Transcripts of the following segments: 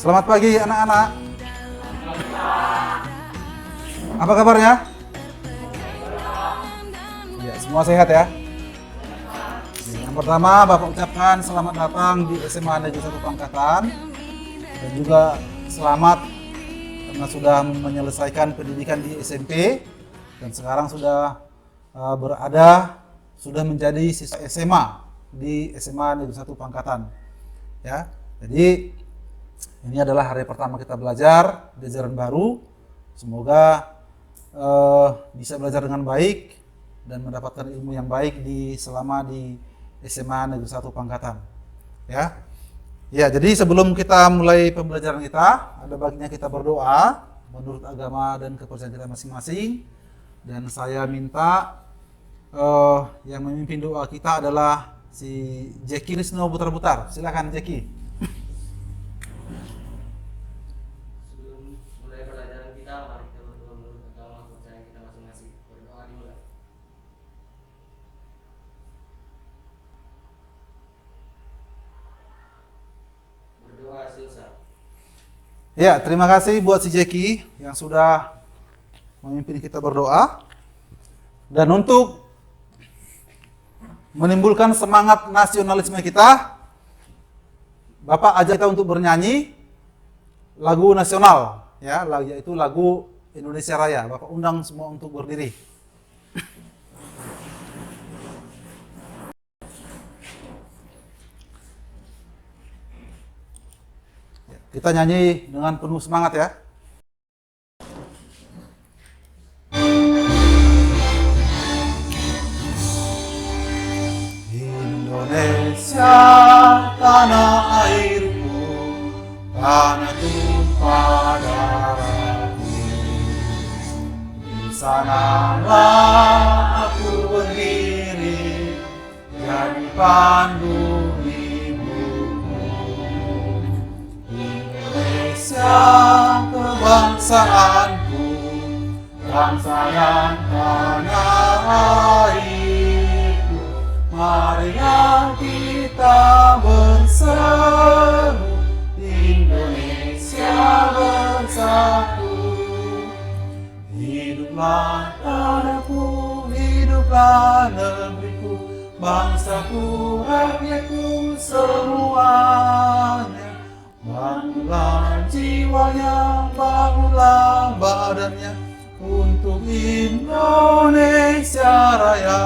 Selamat pagi anak-anak. Apa kabarnya? Ya, semua sehat ya. Yang pertama, Bapak ucapkan selamat datang di SMA Negeri 1 Pangkatan dan juga selamat karena sudah menyelesaikan pendidikan di SMP dan sekarang sudah sudah menjadi siswa SMA di SMA Negeri 1 Pangkatan. Ya, jadi ini adalah hari pertama kita belajar di ajaran baru. Semoga bisa belajar dengan baik dan mendapatkan ilmu yang baik selama di SMA Negeri 1 Pangkatan. Ya. Ya, jadi sebelum kita mulai pembelajaran kita, ada baiknya kita berdoa menurut agama dan kepercayaan kita masing-masing. Dan saya minta yang memimpin doa kita adalah si Jeki Risno Butar-Butar. Silakan Jeki. Ya, terima kasih buat si Jeki yang sudah memimpin kita berdoa. Dan untuk menimbulkan semangat nasionalisme kita, Bapak ajak kita untuk bernyanyi lagu nasional, ya, yaitu lagu Indonesia Raya. Bapak undang semua untuk berdiri. Kita nyanyi dengan penuh semangat ya. Indonesia tanah airku, tanah tumpah darahku. Di sanalah aku berdiri, jadi pandu kebangsaanku, bangsa yang tanah airku. Marilah kita berseru, Indonesia bersatu. Hiduplah tanahku, hiduplah negeriku, bangsaku, rakyatku semuanya. Bangunlah jiwanya, bangunlah badannya untuk Indonesia Raya.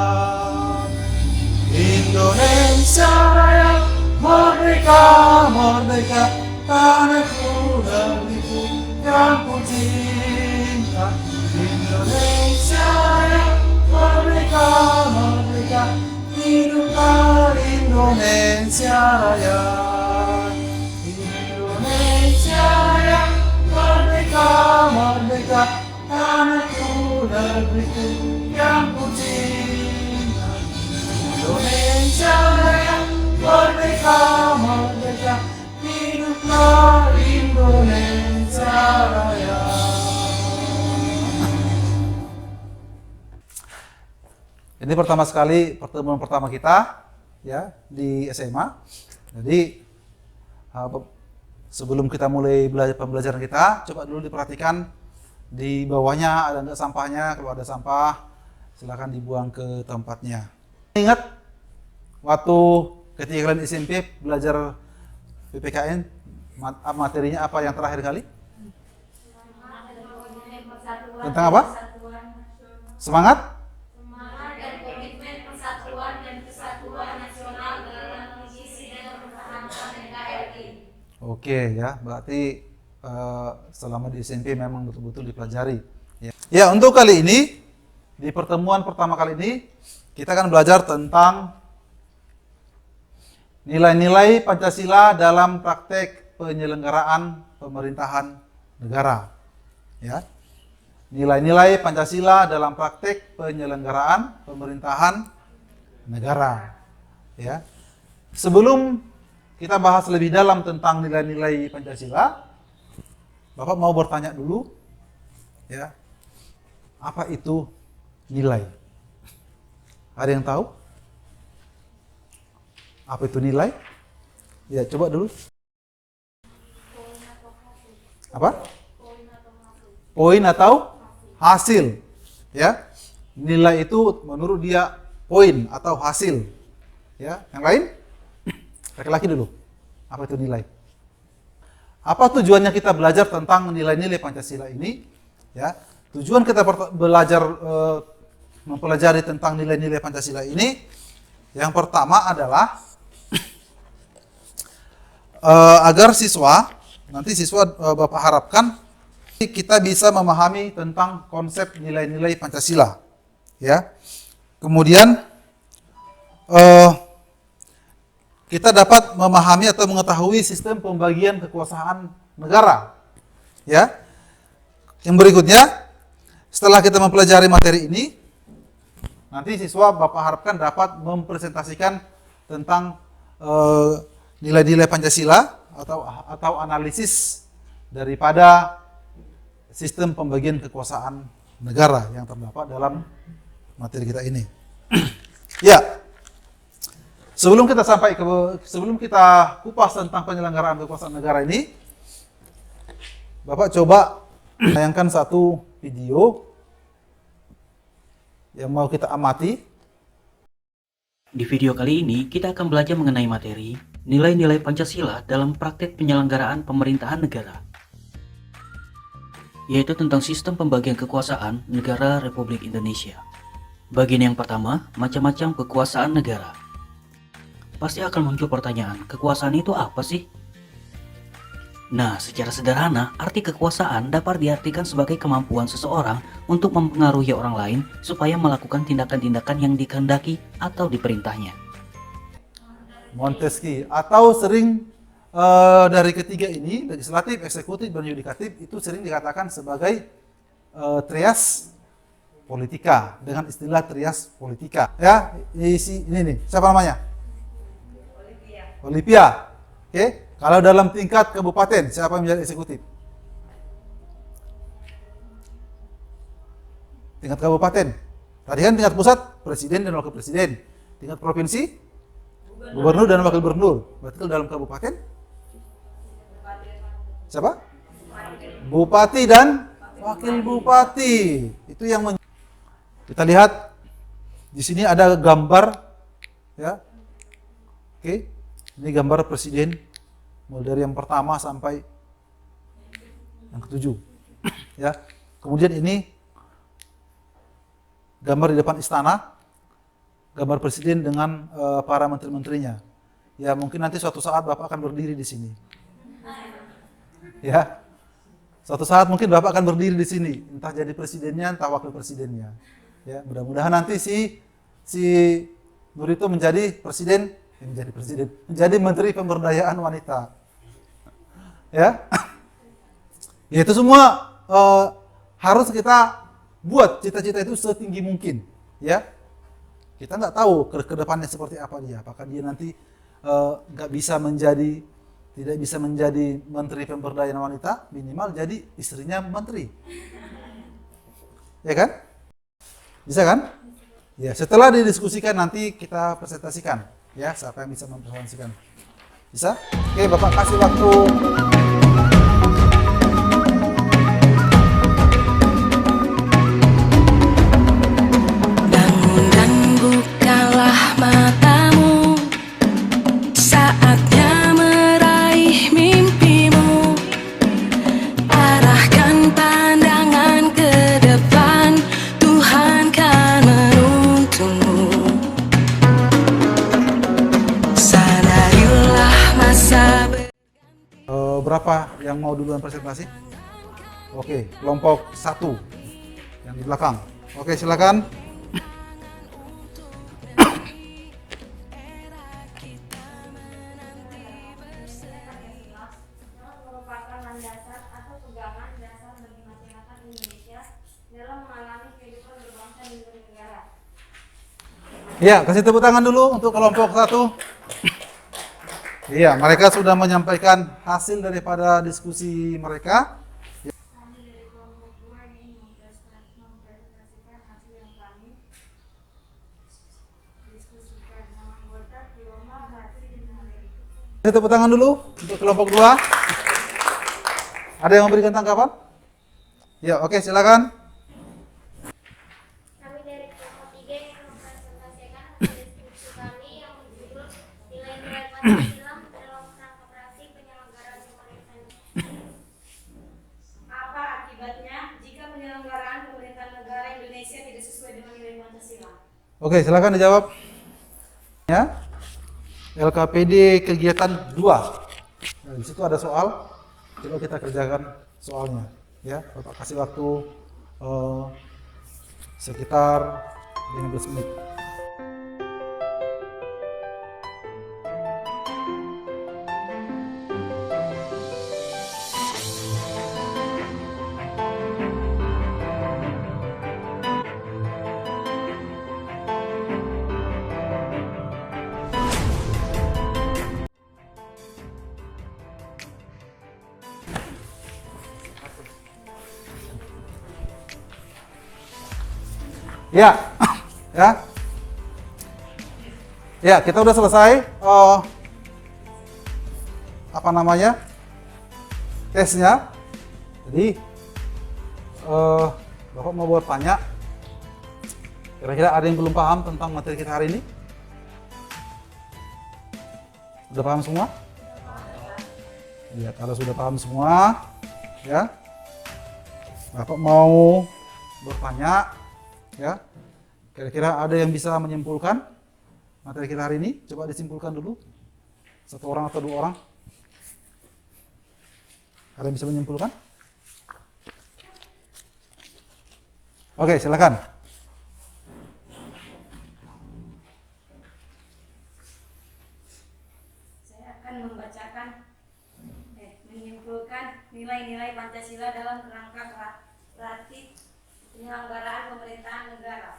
Indonesia Raya, merdeka, merdeka, tanahku, negeriku yang ku cinta. Indonesia Raya, merdeka, merdeka, hiduplah Indonesia Raya. Merdeka, merdeka, tanahku, negeriku yang ku cinta. Indonesia Raya, merdeka, merdeka, hiduplah Indonesia Raya. Ini pertama sekali pertemuan pertama kita ya di SMA. Jadi sebelum kita mulai pembelajaran kita, coba dulu diperhatikan di bawahnya ada nggak sampahnya. Kalau ada sampah, silakan dibuang ke tempatnya. Ingat waktu ketika kalian SMP belajar PPKN, materinya apa yang terakhir kali? Tentang apa? Semangat? Semangat dan komitmen persatuan dan kesatuan nasional dalam mengisi dan mempertahankan NKRI. Oke ya, berarti selama di SMP memang betul-betul dipelajari. Ya, untuk kali ini, di pertemuan pertama kali ini, kita akan belajar tentang nilai-nilai Pancasila dalam praktek penyelenggaraan pemerintahan negara. Ya, nilai-nilai Pancasila dalam praktek penyelenggaraan pemerintahan negara. Ya, sebelum kita bahas lebih dalam tentang nilai-nilai Pancasila, Bapak mau bertanya dulu, ya, apa itu nilai? Ada yang tahu? Apa itu nilai? Ya, coba dulu. Apa? Poin atau hasil. Ya. Nilai itu menurut dia poin atau hasil. Ya, yang lain? Laki-laki dulu. Apa itu nilai? Apa tujuannya kita belajar tentang nilai-nilai Pancasila ini? Ya, tujuan kita belajar mempelajari tentang nilai-nilai Pancasila ini, yang pertama adalah agar nanti siswa Bapak harapkan kita bisa memahami tentang konsep nilai-nilai Pancasila. Ya, kemudian kita dapat memahami atau mengetahui sistem pembagian kekuasaan negara. Ya, yang berikutnya, setelah kita mempelajari materi ini, nanti siswa Bapak harapkan dapat mempresentasikan tentang nilai-nilai Pancasila atau analisis daripada sistem pembagian kekuasaan negara yang terdapat dalam materi kita ini. Ya, sebelum kita kupas tentang penyelenggaraan kekuasaan negara ini, Bapak coba bayangkan satu video yang mau kita amati. Di video kali ini kita akan belajar mengenai materi nilai-nilai Pancasila dalam praktek penyelenggaraan pemerintahan negara, yaitu tentang sistem pembagian kekuasaan negara Republik Indonesia. Bagian yang pertama, macam-macam kekuasaan negara. Pasti akan muncul pertanyaan, kekuasaan itu apa sih? Nah, secara sederhana, arti kekuasaan dapat diartikan sebagai kemampuan seseorang untuk mempengaruhi orang lain supaya melakukan tindakan-tindakan yang dikehendaki atau diperintahnya. Montesquieu, atau sering dari ketiga ini, legislatif, eksekutif, dan yudikatif, itu sering dikatakan sebagai trias politika, dengan istilah trias politika. Ya, ini nih, siapa namanya? Olivia. Oke, kalau dalam tingkat kabupaten, siapa yang menjadi eksekutif? Tingkat kabupaten. Tadi kan tingkat pusat, presiden dan wakil presiden. Tingkat provinsi, gubernur dan wakil gubernur. Berarti kalau dalam kabupaten, siapa? Bupati dan wakil bupati. Itu yang kita lihat di sini ada gambar, ya. Oke, ini gambar presiden mulai dari yang pertama sampai yang ketujuh. Ya, kemudian ini gambar di depan istana, gambar presiden dengan para menteri-menterinya. Ya, mungkin nanti suatu saat Bapak akan berdiri di sini. Ya, suatu saat mungkin Bapak akan berdiri di sini, entah jadi presidennya, entah wakil presidennya. Ya, mudah-mudahan nanti si Nur itu menjadi menteri pemberdayaan wanita. Ya, ya itu semua harus kita buat cita-cita itu setinggi mungkin. Ya, kita nggak tahu ke depannya seperti apa dia. Apakah dia nanti tidak bisa menjadi menteri pemberdayaan wanita, minimal jadi istrinya menteri. Ya kan? Bisa kan? Ya, setelah didiskusikan nanti kita presentasikan. Ya, siapa yang bisa mempresentasikan? Bisa? Oke, Bapak kasih waktu. Bangun dan bukalah matamu, saatnya meraih mimpimu. Arahkan pandangan ke depan, Tuhan kan menuntunmu. Sadarilah masa Berapa yang mau duluan presentasi? Oke, kelompok 1 yang di belakang. Oke, silakan. Merupakan landasan atau pegangan dasar bagi masyarakat Indonesia dalam mengalami kehidupan berbangsa dan bernegara. Ya, kasih tepuk tangan dulu untuk kelompok 1. Iya, mereka sudah menyampaikan hasil daripada diskusi mereka. Kami dari kelompok 2 ingin mempresentasikan hasil yang kami diskusikan. Nama anggota Kiloma Hati dan Hari. Kasih tepuk tangan dulu untuk kelompok 2. Ada yang memberikan tanggapan? Ya, oke, silakan. Kami dari kelompok 3 yang mempresentasikan hasil diskusi kami yang berjudul nilai-nilai Pancasila dalam kerangka praktik penyelenggaraan pemerintahan. Apa akibatnya jika penyelenggaraan pemerintahan negara Indonesia tidak sesuai dengan nilai Pancasila? Oke, silakan dijawab. Ya. LKPD kegiatan 2. Nah, di situ ada soal. Coba kita kerjakan soalnya. Ya, Bapak kasih waktu sekitar 15 menit. Ya, ya, ya, kita udah selesai. Apa namanya? Tesnya. Jadi, Bapak mau buat tanya. Kira-kira ada yang belum paham tentang materi kita hari ini? Sudah paham semua? Ya, kalau sudah paham semua, ya, Bapak mau bertanya. Ya, kira-kira ada yang bisa menyimpulkan materi kita hari ini? Coba disimpulkan dulu, satu orang atau 2 orang. Ada yang bisa menyimpulkan? Oke, silakan. Saya akan menyimpulkan nilai-nilai Pancasila dalam kerangka praktik penyelenggaraan pemerintahan negara.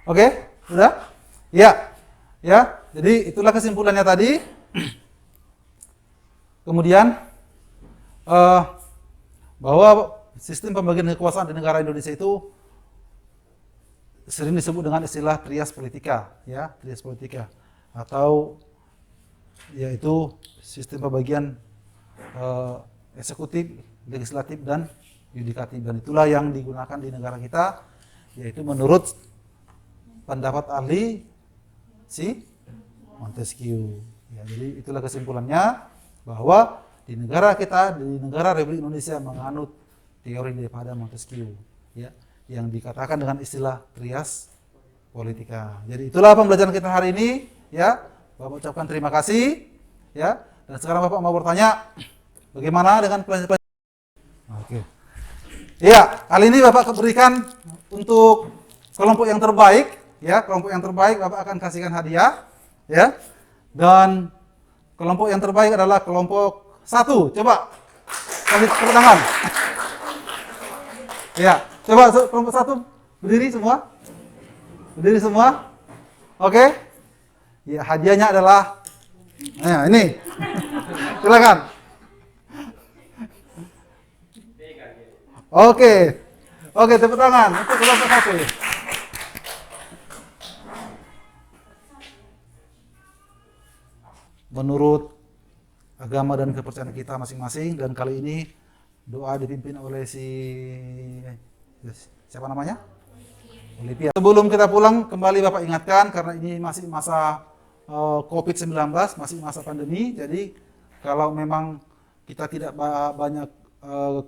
Oke, sudah? Ya, ya. Jadi itulah kesimpulannya tadi. Kemudian bahwa sistem pembagian kekuasaan di negara Indonesia itu sering disebut dengan istilah trias politika, ya, trias politika, atau yaitu sistem pembagian eksekutif, legislatif, dan yudikatif, dan itulah yang digunakan di negara kita, yaitu menurut pendapat ahli si Montesquieu. Ya, jadi itulah kesimpulannya bahwa di negara kita, di negara Republik Indonesia menganut teori daripada Montesquieu, ya, yang dikatakan dengan istilah trias politika. Jadi itulah pembelajaran kita hari ini, ya. Bapak ucapkan terima kasih, ya. Dan sekarang Bapak mau bertanya, bagaimana dengan pelajaran? Oke. Ya, kali ini Bapak berikan untuk kelompok yang terbaik, ya, kelompok yang terbaik Bapak akan kasihkan hadiah, ya. Dan kelompok yang terbaik adalah kelompok 1. Coba kasih tepuk tangan. Ya, coba kelompok 1 berdiri semua. Berdiri semua. Oke. Ya, hadiahnya adalah ini. Silakan. Oke. Oke, tepuk tangan untuk kelompok 1. Menurut agama dan kepercayaan kita masing-masing, dan kali ini doa dipimpin oleh siapa namanya? Olivia. Sebelum kita pulang, kembali Bapak ingatkan, karena ini masih masa COVID-19, masih masa pandemi, jadi kalau memang kita tidak banyak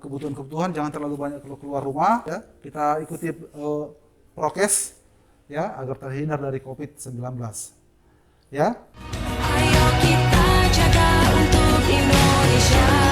kebutuhan-kebutuhan, jangan terlalu banyak keluar rumah, ya. Kita ikuti prokes, ya, agar terhindar dari COVID-19, ya. Ayo kita jaga untuk Indonesia.